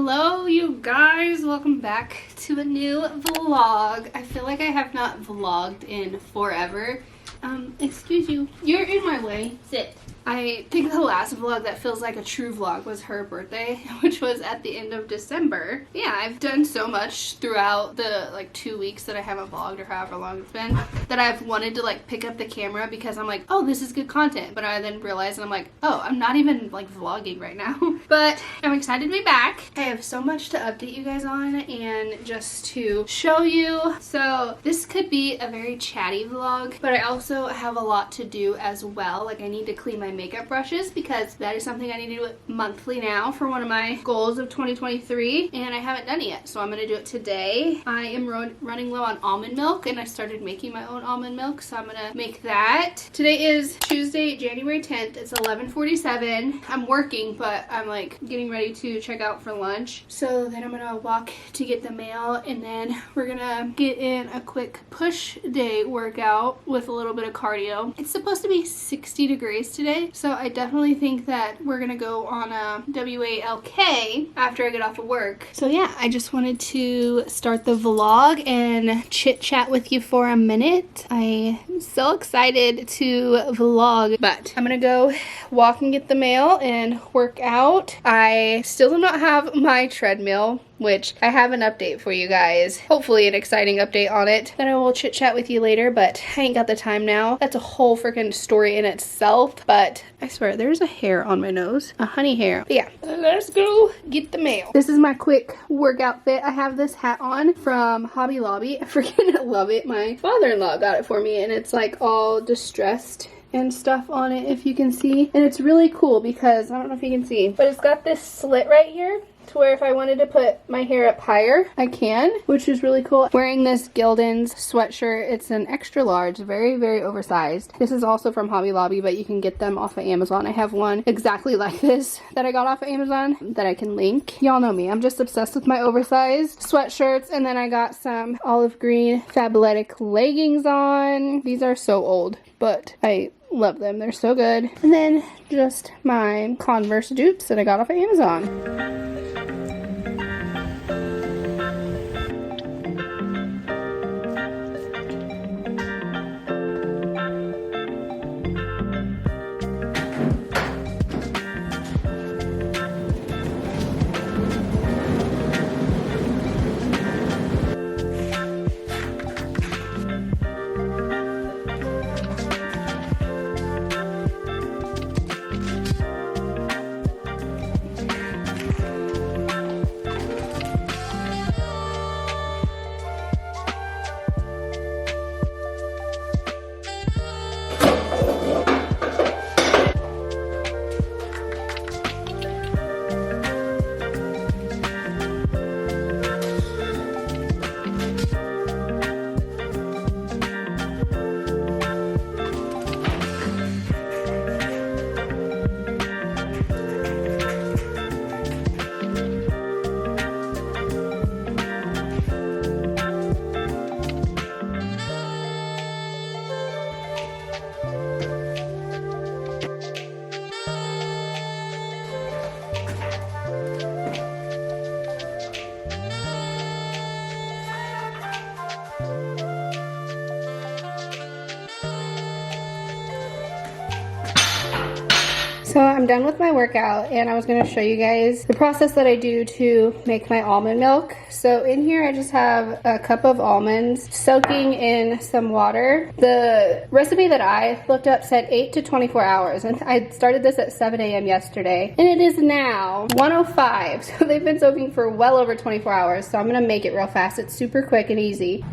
Hello you guys, welcome back to a new vlog. I feel like I have not vlogged in forever. Excuse you, you're in my way. Sit. I think the last vlog that feels like a true vlog was her birthday, which was at the end of December. Yeah, I've done so much throughout the like 2 weeks that I haven't vlogged, or however long it's been, that I've wanted to like pick up the camera because I'm like, oh, this is good content. But I then realized and I'm like, oh, I'm not even like vlogging right now. But I'm excited to be back. I have so much to update you guys on and just to show you. So this could be a very chatty vlog, but I also have a lot to do as well. Like I need to clean my makeup brushes because that is something I need to do monthly now for one of my goals of 2023, and I haven't done it yet, so I'm gonna do it today. I am running low on almond milk, and I started making my own almond milk, so I'm gonna make that. Today is Tuesday, January 10th. It's 11:47. I'm working, but I'm like getting ready to check out for lunch. So then I'm gonna walk to get the mail, and then we're gonna get in a quick push day workout with a little bit of cardio. It's supposed to be 60 degrees today, so I definitely think that we're gonna go on a WALK after I get off of work. So yeah, I just wanted to start the vlog and chit chat with you for a minute. I am so excited to vlog, but I'm gonna go walk and get the mail and work out. I still do not have my treadmill, which I have an update for you guys. Hopefully an exciting update on it that I will chit chat with you later, but I ain't got the time now. That's a whole freaking story in itself, but I swear there's a hair on my nose, a honey hair. But yeah, let's go get the mail. This is my quick workout fit. I have this hat on from Hobby Lobby. I freaking love it. My father-in-law got it for me, and it's like all distressed and stuff on it, if you can see. And it's really cool because, I don't know if you can see, but it's got this slit right here to where if I wanted to put my hair up higher, I can, which is really cool. Wearing this Gildan's sweatshirt. It's an extra large, very, very oversized. This is also from Hobby Lobby, but you can get them off of Amazon. I have one exactly like this that I got off of Amazon that I can link. Y'all know me. I'm just obsessed with my oversized sweatshirts. And then I got some olive green Fabletics leggings on. These are so old, but I love them. They're so good. And then just my Converse dupes that I got off of Amazon. So I'm done with my workout, and I was going to show you guys the process that I do to make my almond milk. So in here I just have a cup of almonds soaking in some water. The recipe that I looked up said 8 to 24 hours, and I started this at 7 a.m. yesterday, and it is now 1:05. So they've been soaking for well over 24 hours. So I'm going to make it real fast. It's super quick and easy.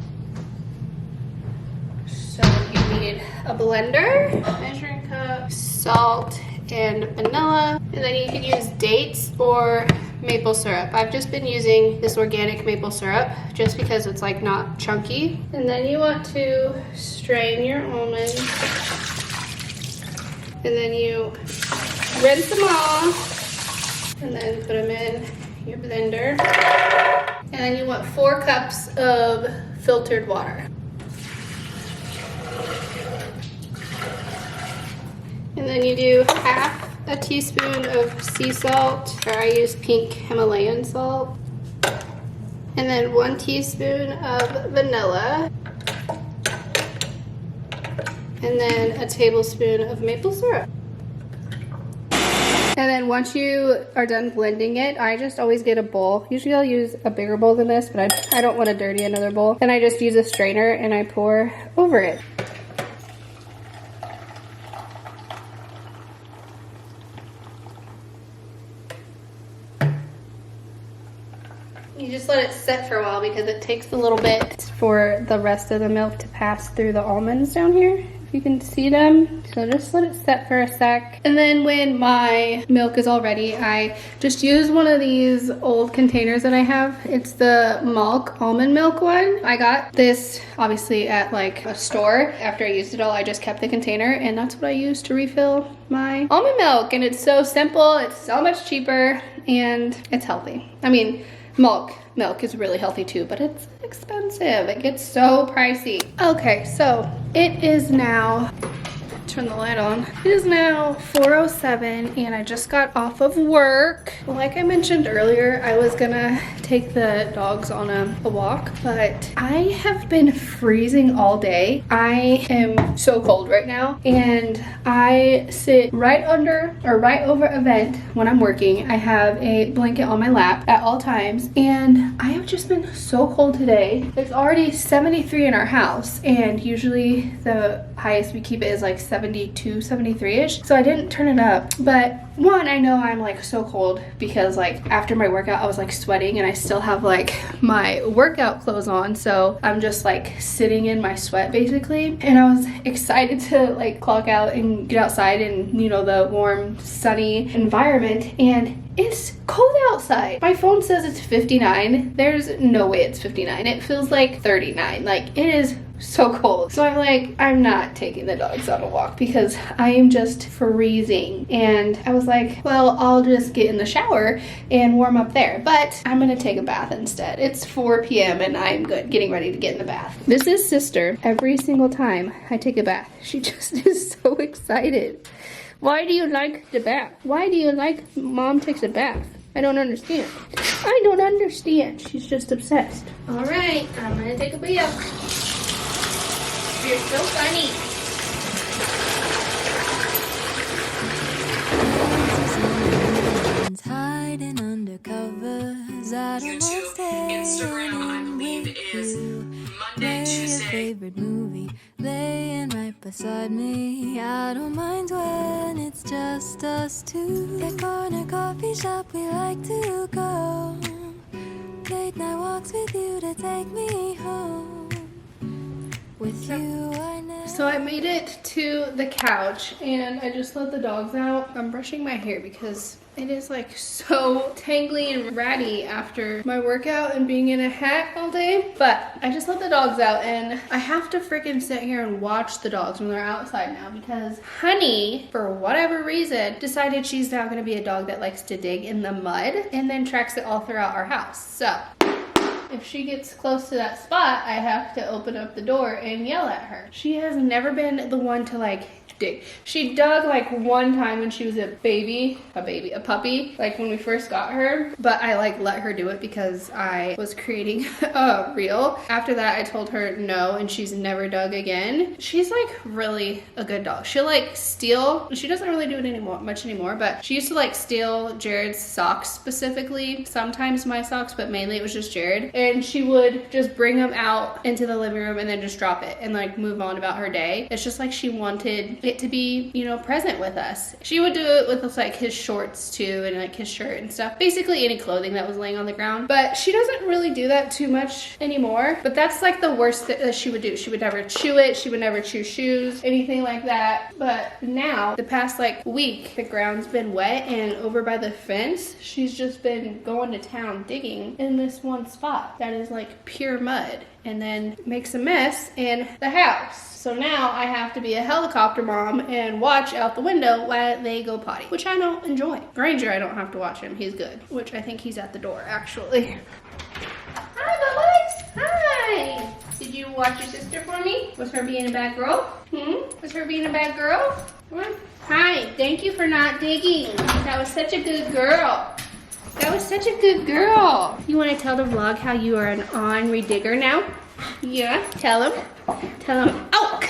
So you need a blender, measuring cup, salt, and vanilla, and then you can use dates or maple syrup. I've just been using this organic maple syrup just because it's like not chunky. And then you want to strain your almonds, and then you rinse them off, and then put them in your blender. And then you want 4 cups of filtered water. And then you do half a teaspoon of sea salt, or I use pink Himalayan salt. And then 1 teaspoon of vanilla. And then a tablespoon of maple syrup. And then once you are done blending it, I just always get a bowl. Usually I'll use a bigger bowl than this, but I don't want to dirty another bowl. Then I just use a strainer and I pour over it. You just let it set for a while because it takes a little bit for the rest of the milk to pass through the almonds down here. If you can see them. So just let it set for a sec. And then when my milk is all ready, I just use one of these old containers that I have. It's the Malk almond milk one. I got this obviously at like a store. After I used it all, I just kept the container and that's what I use to refill my almond milk. And it's so simple, it's so much cheaper, and it's healthy. I mean, milk is really healthy too, but it's expensive. It gets so pricey. Okay, so it is now, turn the light on. It is now 4:07 and I just got off of work. Like I mentioned earlier, I was gonna take the dogs on a walk, but I have been freezing all day. I am so cold right now, and I sit right under or right over a vent when I'm working. I have a blanket on my lap at all times, and I have just been so cold today. It's already 73 in our house, and usually the highest we keep it is like 72, 73-ish. So I didn't turn it up, but one, I know I'm like so cold because like after my workout I was like sweating and I still have like my workout clothes on, so I'm just like sitting in my sweat basically. And I was excited to like clock out and get outside and, you know, the warm sunny environment, and it's cold outside. My phone says it's 59. There's no way it's 59. It feels like 39. Like, it is so cold. So I'm like, I'm not taking the dogs on a walk because I am just freezing. And I was like, well, I'll just get in the shower and warm up there. But I'm gonna take a bath instead. It's 4 p.m. and I'm getting ready to get in the bath. This is sister. Every single time I take a bath, she just is so excited. Why do you like the bath? Why do you like mom takes a bath? I don't understand. I don't understand. She's just obsessed. All right, I'm gonna take a bath. You're so funny. Hiding under covers. I don't YouTube, Instagram, I believe it is Monday, Tuesday. Favorite movie laying right beside me. I don't mind when it's just us two. That corner coffee shop we like to go. Late night walks with you to take me home. With you, I know. So I made it to the couch and I just let the dogs out. I'm brushing my hair because it is like so tangly and ratty after my workout and being in a hat all day. But I just let the dogs out and I have to freaking sit here and watch the dogs when they're outside now because Honey, for whatever reason, decided she's now gonna be a dog that likes to dig in the mud and then tracks it all throughout our house. So if she gets close to that spot, I have to open up the door and yell at her. She has never been the one to like dig. She dug like one time when she was a puppy, like when we first got her, but I like let her do it because I was creating a reel. After that, I told her no, and she's never dug again. She's like really a good dog. She'll like steal, she doesn't really do it much anymore, but she used to like steal Jared's socks specifically, sometimes my socks, but mainly it was just Jared. And she would just bring them out into the living room and then just drop it and like move on about her day. It's just like she wanted it to be, you know, present with us. She would do it with like his shorts too and like his shirt and stuff. Basically any clothing that was laying on the ground. But she doesn't really do that too much anymore. But that's like the worst that she would do. She would never chew it. She would never chew shoes, anything like that. But now, the past like week, the ground's been wet and over by the fence, she's just been going to town digging in this one spot that is like pure mud and then makes a mess in the house. So now I have to be a helicopter mom and watch out the window while they go potty, which I don't enjoy. Granger, I don't have to watch him. He's good, which I think he's at the door, actually. Hi, Bubbles. Hi. Did you watch your sister for me? Was her being a bad girl? Was her being a bad girl? Hi, thank you for not digging. That was such a good girl. That was such a good girl. You want to tell the vlog how you are an ornery digger now? Yeah, tell him. Tell him. Oh!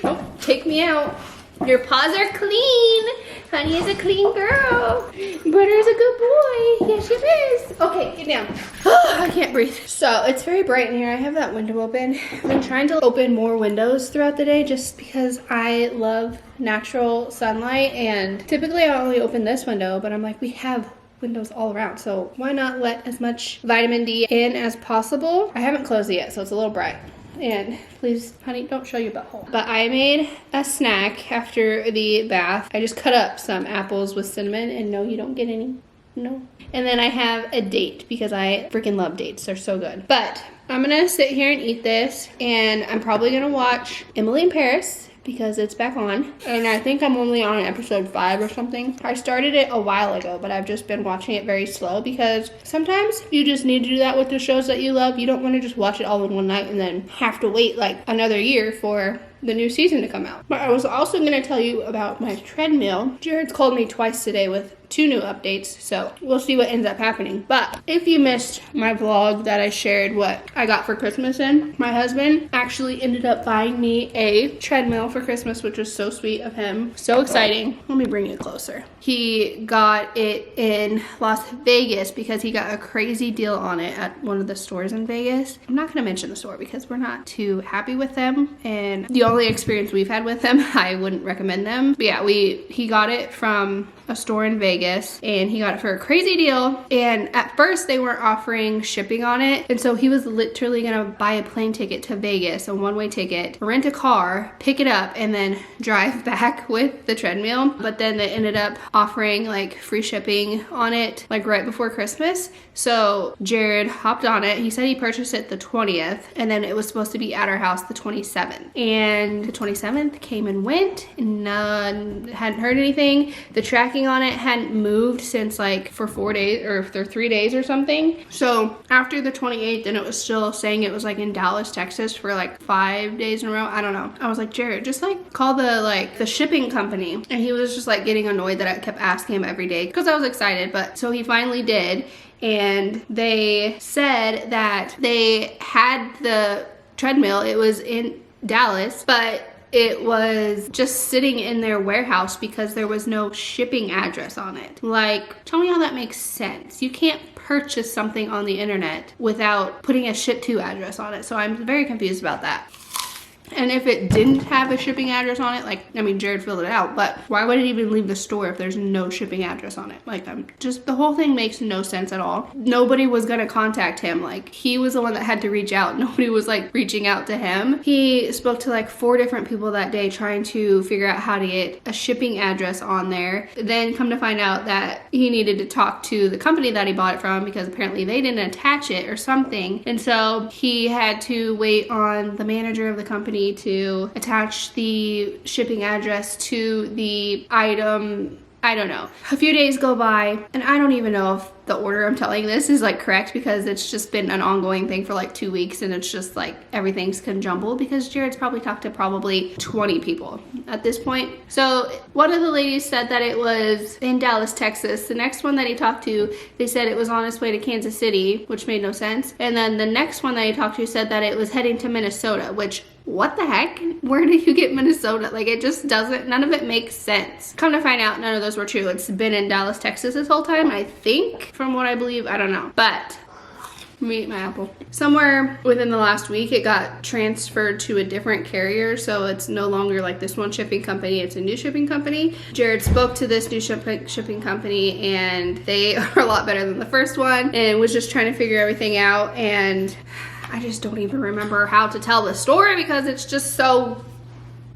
Oh, take me out. Your paws are clean. Honey is a clean girl. Butter's a good boy. Yes, she is. Okay, get down. Oh, I can't breathe. So it's very bright in here. I have that window open. I've been trying to open more windows throughout the day just because I love natural sunlight, and typically I only open this window, but I'm like, we have windows all around, so why not let as much vitamin D in as possible? I haven't closed it yet, so it's a little bright. And please, honey, don't show your butthole. But I made a snack after the bath. I just cut up some apples with cinnamon, and no, you don't get any. No. And then I have a date because I freaking love dates. They're so good. But I'm gonna sit here and eat this, and I'm probably gonna watch Emily in Paris because it's back on. And I think I'm only on episode 5 or something. I started it a while ago, but I've just been watching it very slow because sometimes you just need to do that with the shows that you love. You don't want to just watch it all in one night and then have to wait like another year for the new season to come out. But I was also going to tell you about my treadmill. Jared's called me twice today with 2 new updates, so we'll see what ends up happening. But if you missed my vlog that I shared what I got for Christmas in, my husband actually ended up buying me a treadmill for Christmas, which was so sweet of him. So exciting. Let me bring you closer. He got it in Las Vegas because he got a crazy deal on it at one of the stores in Vegas. I'm not going to mention the store because we're not too happy with them, and the only experience we've had with them, I wouldn't recommend them. But yeah, he got it from a store in Vegas, and he got it for a crazy deal. And at first they weren't offering shipping on it, and so he was literally gonna buy a plane ticket to Vegas, a one-way ticket, rent a car, pick it up, and then drive back with the treadmill. But then they ended up offering like free shipping on it like right before Christmas. So Jared hopped on it. He said he purchased it the 20th, and then it was supposed to be at our house the 27th, and the 27th came and went, and hadn't heard anything. The tracking on it hadn't moved since like for 4 days or for 3 days or something. So after the 28th, and it was still saying it was like in Dallas, Texas for like 5 days in a row. I don't know. I was like, Jared, just like call the shipping company. And he was just like getting annoyed that I kept asking him every day because I was excited. But so he finally did, and they said that they had the treadmill. It was in Dallas, but it was just sitting in their warehouse because there was no shipping address on it. Like, tell me how that makes sense. You can't purchase something on the internet without putting a ship to address on it. So I'm very confused about that. And if it didn't have a shipping address on it, like, I mean, Jared filled it out, but why would it even leave the store if there's no shipping address on it? Like, the whole thing makes no sense at all. Nobody was gonna contact him. Like, he was the one that had to reach out. Nobody was like reaching out to him. He spoke to like 4 different people that day trying to figure out how to get a shipping address on there. Then come to find out that he needed to talk to the company that he bought it from because apparently they didn't attach it or something. And so he had to wait on the manager of the company to attach the shipping address to the item. I don't know. A few days go by, and I don't even know if the order I'm telling this is like correct because it's just been an ongoing thing for like 2 weeks, and it's just like everything's conjumbled because Jared's probably talked to probably 20 people at this point. So one of the ladies said that it was in Dallas, Texas. The next one that he talked to, they said it was on its way to Kansas City, which made no sense. And then the next one that he talked to said that it was heading to Minnesota, which, what the heck? Where did you get Minnesota? Like, it just doesn't, none of it makes sense. Come to find out, none of those were true. It's been in Dallas, Texas this whole time, I think, from what I believe. I don't know. But let me eat my apple. Somewhere within the last week, it got transferred to a different carrier, so it's no longer like this one shipping company, it's a new shipping company. Jared spoke to this new shipping company, and they are a lot better than the first one, and was just trying to figure everything out, and I just don't even remember how to tell the story because it's just so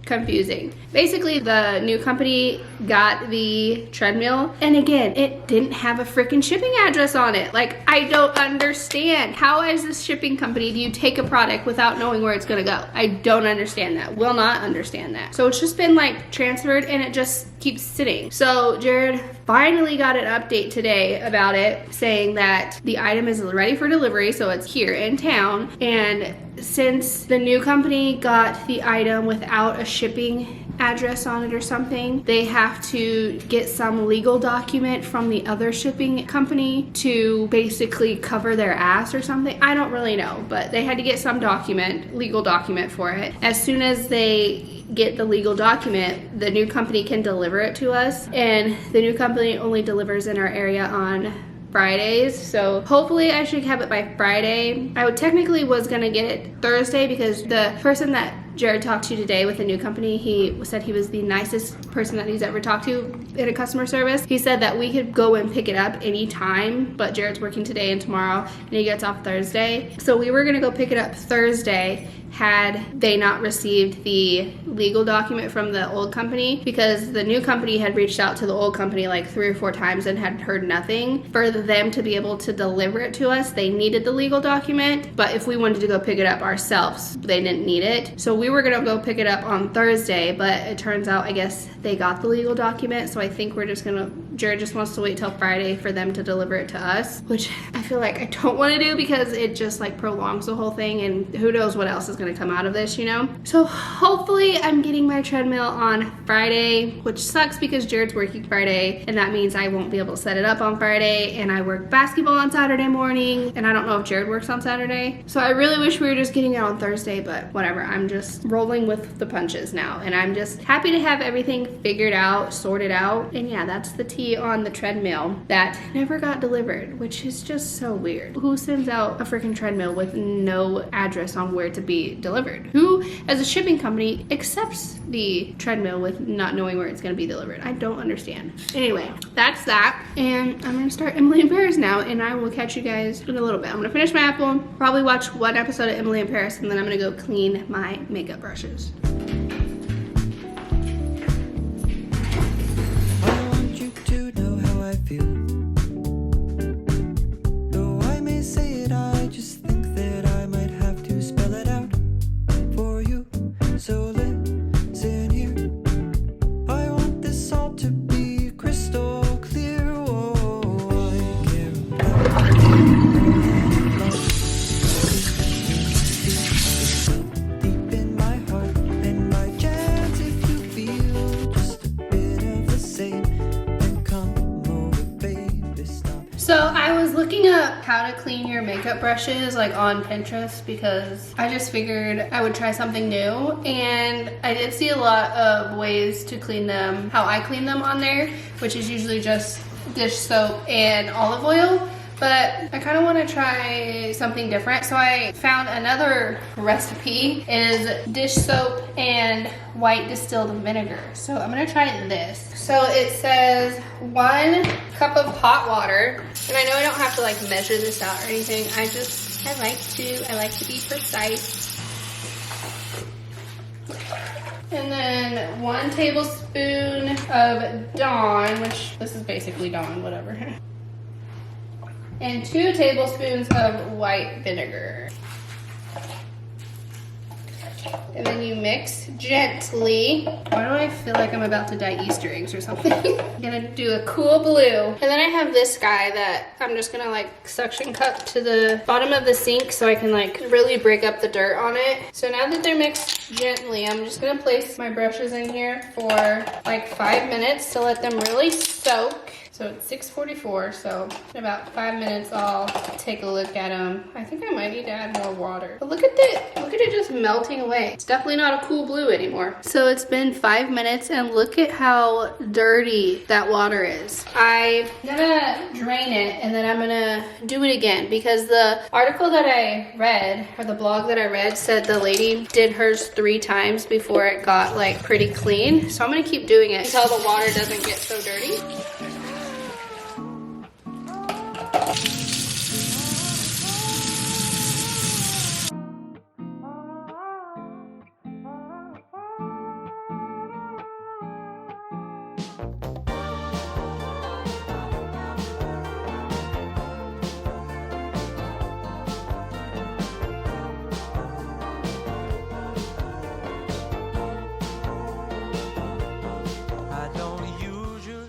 confusing. Basically, the new company got the treadmill, and again, it didn't have a freaking shipping address on it. Like, I don't understand. How, as this shipping company, do you take a product without knowing where it's gonna go? I don't understand that. Will not understand that. So it's just been like transferred, and it just keeps sitting. So Jared finally got an update today about it, saying that the item is ready for delivery, so it's here in town, and since the new company got the item without a shipping address on it or something, they have to get some legal document from the other shipping company to basically cover their ass or something. I don't really know, but they had to get some document, legal document for it. As soon as they get the legal document, the new company can deliver it to us, and the new company only delivers in our area on Fridays, so hopefully I should have it by Friday. I technically was gonna get it Thursday because the person that Jared talked to today with the new company, he said he was the nicest person that he's ever talked to in a customer service. He said that we could go and pick it up anytime, but Jared's working today and tomorrow, and he gets off Thursday. So we were gonna go pick it up Thursday had they not received the legal document from the old company, because the new company had reached out to the old company like 3 or 4 times and had heard nothing. For them to be able to deliver it to us, they needed the legal document, but if we wanted to go pick it up ourselves, they didn't need it. So we were gonna go pick it up on Thursday, but it turns out I guess they got the legal document, so I think we're just gonna, Jared just wants to wait till Friday for them to deliver it to us, which I feel like I don't want to do because it just like prolongs the whole thing, and who knows what else is going to come out of this, you know? So hopefully I'm getting my treadmill on Friday, which sucks because Jared's working Friday, and that means I won't be able to set it up on Friday, and I work basketball on Saturday morning, and I don't know if Jared works on Saturday. So I really wish we were just getting it on Thursday, but whatever. I'm just rolling with the punches now, and I'm just happy to have everything figured out, sorted out. And yeah, that's the tea on the treadmill that never got delivered, which is just so weird. Who sends out a freaking treadmill with no address on where to be delivered? Who, as a shipping company, accepts the treadmill with not knowing where it's going to be delivered? I don't understand. Anyway, that's that, and I'm gonna start Emily in Paris now, and I will catch you guys in a little bit. I'm gonna finish my apple, probably watch one episode of Emily in Paris, and then I'm gonna go clean my makeup brushes. Though I may say it, I just think that I might have to spell it out for you. So listen here. I want this all to be crystal clear. Oh, I care about deep in my heart and my chance. If you feel just a bit of the same, then come over, baby, stop. So I was looking up how to clean your makeup brushes like on Pinterest because I just figured I would try something new, and I did see a lot of ways to clean them, how I clean them on there, which is usually just dish soap and olive oil. But I kind of want to try something different, so I found another recipe is dish soap and white distilled vinegar. So I'm gonna try this. So it says 1 cup of hot water, and I know I don't have to like measure this out or anything. I like to be precise. And then 1 tablespoon of Dawn, which this is basically Dawn, whatever. And 2 tablespoons of white vinegar. And then you mix gently. Why do I feel like I'm about to dye Easter eggs or something? I'm gonna do a cool blue. And then I have this guy that I'm just gonna like suction cup to the bottom of the sink so I can like really break up the dirt on it. So now that they're mixed gently, I'm just gonna place my brushes in here for like 5 minutes to let them really soak. So it's 6:44, so in about 5 minutes I'll take a look at them. I think I might need to add more water. But look at it just melting away. It's definitely not a cool blue anymore. So it's been 5 minutes, and look at how dirty that water is. I'm gonna drain it, and then I'm gonna do it again, because the article that I read, or the blog that I read, said the lady did hers 3 times before it got like pretty clean. So I'm gonna keep doing it until the water doesn't get so dirty.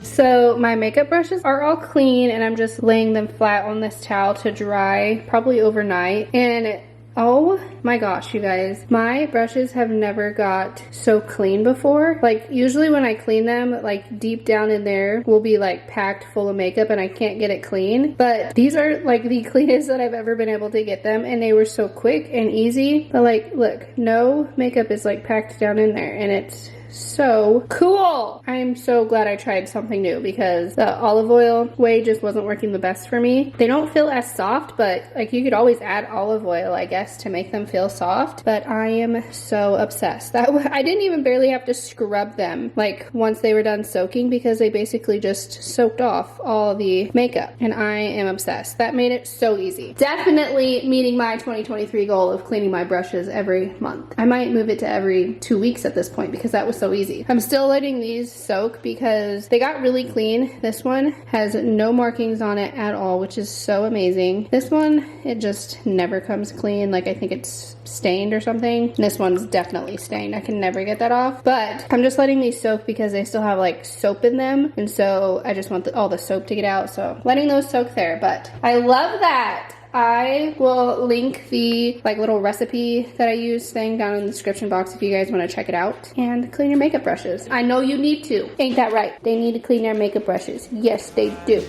So my makeup brushes are all clean, and I'm just laying them flat on this towel to dry, probably overnight. And Oh my gosh, you guys. My brushes have never got so clean before. Like usually when I clean them, like deep down in there will be like packed full of makeup and I can't get it clean. But these are like the cleanest that I've ever been able to get them, and they were so quick and easy. But like, look, no makeup is like packed down in there, and it's so cool. I'm so glad I tried something new because the olive oil way just wasn't working the best for me. They don't feel as soft, but like you could always add olive oil, I guess, to make them feel soft. But I am so obsessed. I didn't even barely have to scrub them like once they were done soaking because they basically just soaked off all the makeup, and I am obsessed. That made it so easy. Definitely meeting my 2023 goal of cleaning my brushes every month. I might move it to every 2 weeks at this point because that was so easy. I'm still letting these soak because they got really clean. This one has no markings on it at all, which is so amazing. This one, it just never comes clean. Like I think it's stained or something. This one's definitely stained. I can never get that off. But I'm just letting these soak because they still have like soap in them, and so I just want all the soap to get out. So letting those soak there. But I love that. I will link the like little recipe that I use thing down in the description box if you guys want to check it out. And clean your makeup brushes. I know you need to. Ain't that right? They need to clean their makeup brushes. Yes, they do.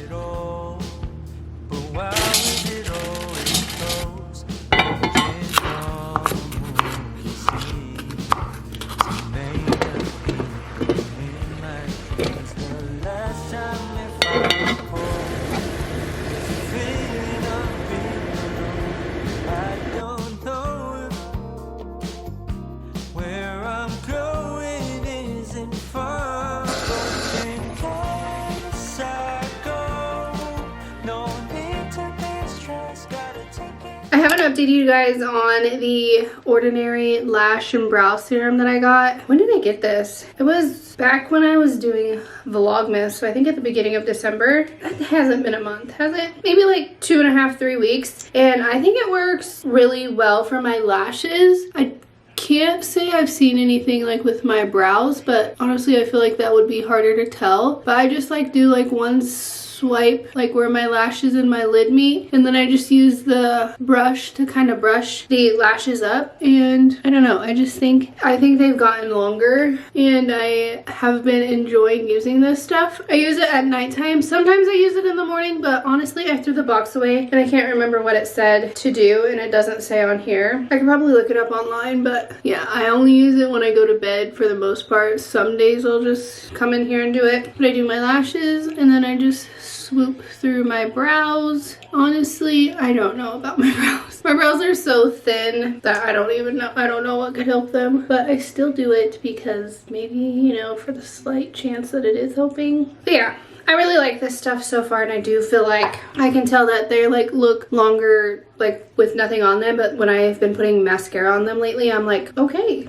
I haven't updated you guys on the Ordinary Lash and Brow Serum that I got. When did I get this? It was back when I was doing Vlogmas, so I think at the beginning of December. It hasn't been a month, has it? Maybe like 2.5, 3 weeks. And I think it works really well for my lashes. I can't say I've seen anything like with my brows, but honestly I feel like that would be harder to tell. But I just like do like one swipe like where my lashes and my lid meet, and then I just use the brush to kind of brush the lashes up. And I don't know, I think they've gotten longer, and I have been enjoying using this stuff. I use it at nighttime. Sometimes I use it in the morning, but honestly I threw the box away and I can't remember what it said to do, and it doesn't say on here. I could probably look it up online, but yeah, I only use it when I go to bed for the most part. Some days I'll just come in here and do it. But I do my lashes and then I just swoop through my brows. Honestly, I don't know about my brows. My brows are so thin that I don't know what could help them, but I still do it because maybe, you know, for the slight chance that it is helping. But yeah, I really like this stuff so far, and I do feel like I can tell that they like look longer like with nothing on them, but when I've been putting mascara on them lately, I'm like, okay,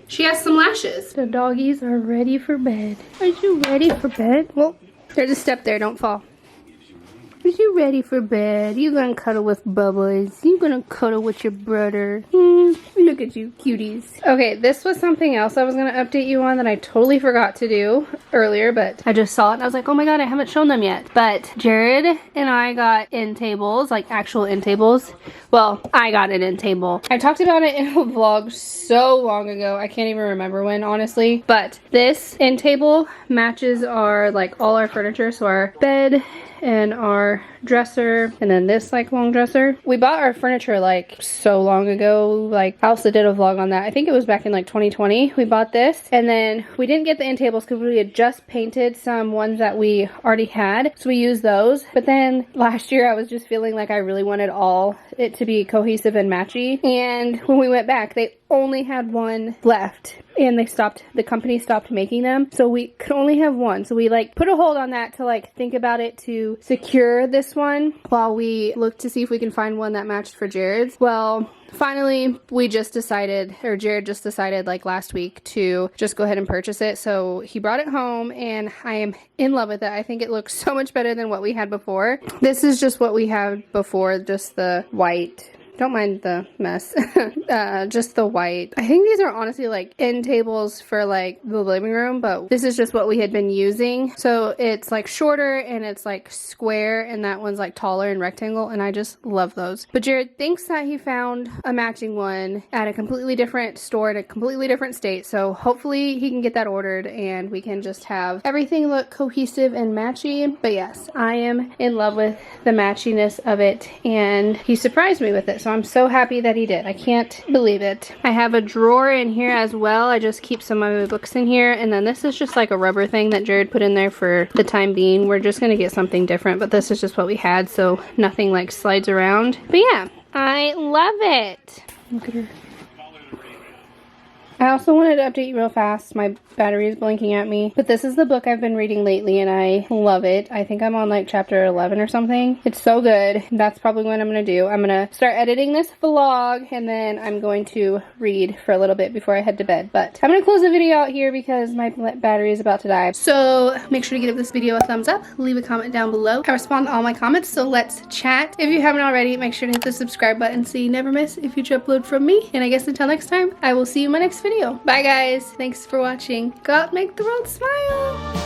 she has some lashes. The doggies are ready for bed. Are you ready for bed? Well, there's a step there, don't fall. Are you ready for bed? You gonna cuddle with Bubbles? You gonna cuddle with your brother? Look at you, cuties. Okay, this was something else I was gonna update you on that I totally forgot to do earlier, but I just saw it and I was like, oh my god, I haven't shown them yet. But Jared and I got end tables, like actual end tables. Well, I got an end table. I talked about it in a vlog so long ago. I can't even remember when, honestly. But this end table matches our, like, all our furniture. So our bed and our dresser, and then this like long dresser. We bought our furniture like so long ago. Like I also did a vlog on that. I think it was back in like 2020 we bought this, and then we didn't get the end tables because we had just painted some ones that we already had, so we used those. But then last year I was just feeling like I really wanted all it to be cohesive and matchy, and when we went back they only had one left, and the company stopped making them, so we could only have one. So we like put a hold on that to like think about it to secure this one while we look to see if we can find one that matched for Jared's. Well, finally we just decided, or Jared just decided like last week, to just go ahead and purchase it. So he brought it home and I am in love with it. I think it looks so much better than what we had before. This is just what we had before, just the white Don't mind the mess. Just the white. I think these are honestly like end tables for like the living room, but this is just what we had been using. So it's like shorter and it's like square, and that one's like taller and rectangle, and I just love those. But Jared thinks that he found a matching one at a completely different store in a completely different state, so hopefully he can get that ordered and we can just have everything look cohesive and matchy. But yes, I am in love with the matchiness of it, and he surprised me with it, so I'm so happy that he did. I can't believe it. I have a drawer in here as well. I just keep some of my books in here, and then this is just like a rubber thing that Jared put in there for the time being. We're just gonna get something different, but this is just what we had, so nothing like slides around. But yeah, I love it. Look at her. I also wanted to update you real fast. My battery is blinking at me. But this is the book I've been reading lately, and I love it. I think I'm on like chapter 11 or something. It's so good. That's probably what I'm going to do. I'm going to start editing this vlog, and then I'm going to read for a little bit before I head to bed. But I'm going to close the video out here because my battery is about to die. So make sure to give this video a thumbs up. Leave a comment down below. I respond to all my comments, so let's chat. If you haven't already, make sure to hit the subscribe button so you never miss a future upload from me. And I guess until next time, I will see you in my next video. Bye guys. Thanks for watching. Go out and make the world smile.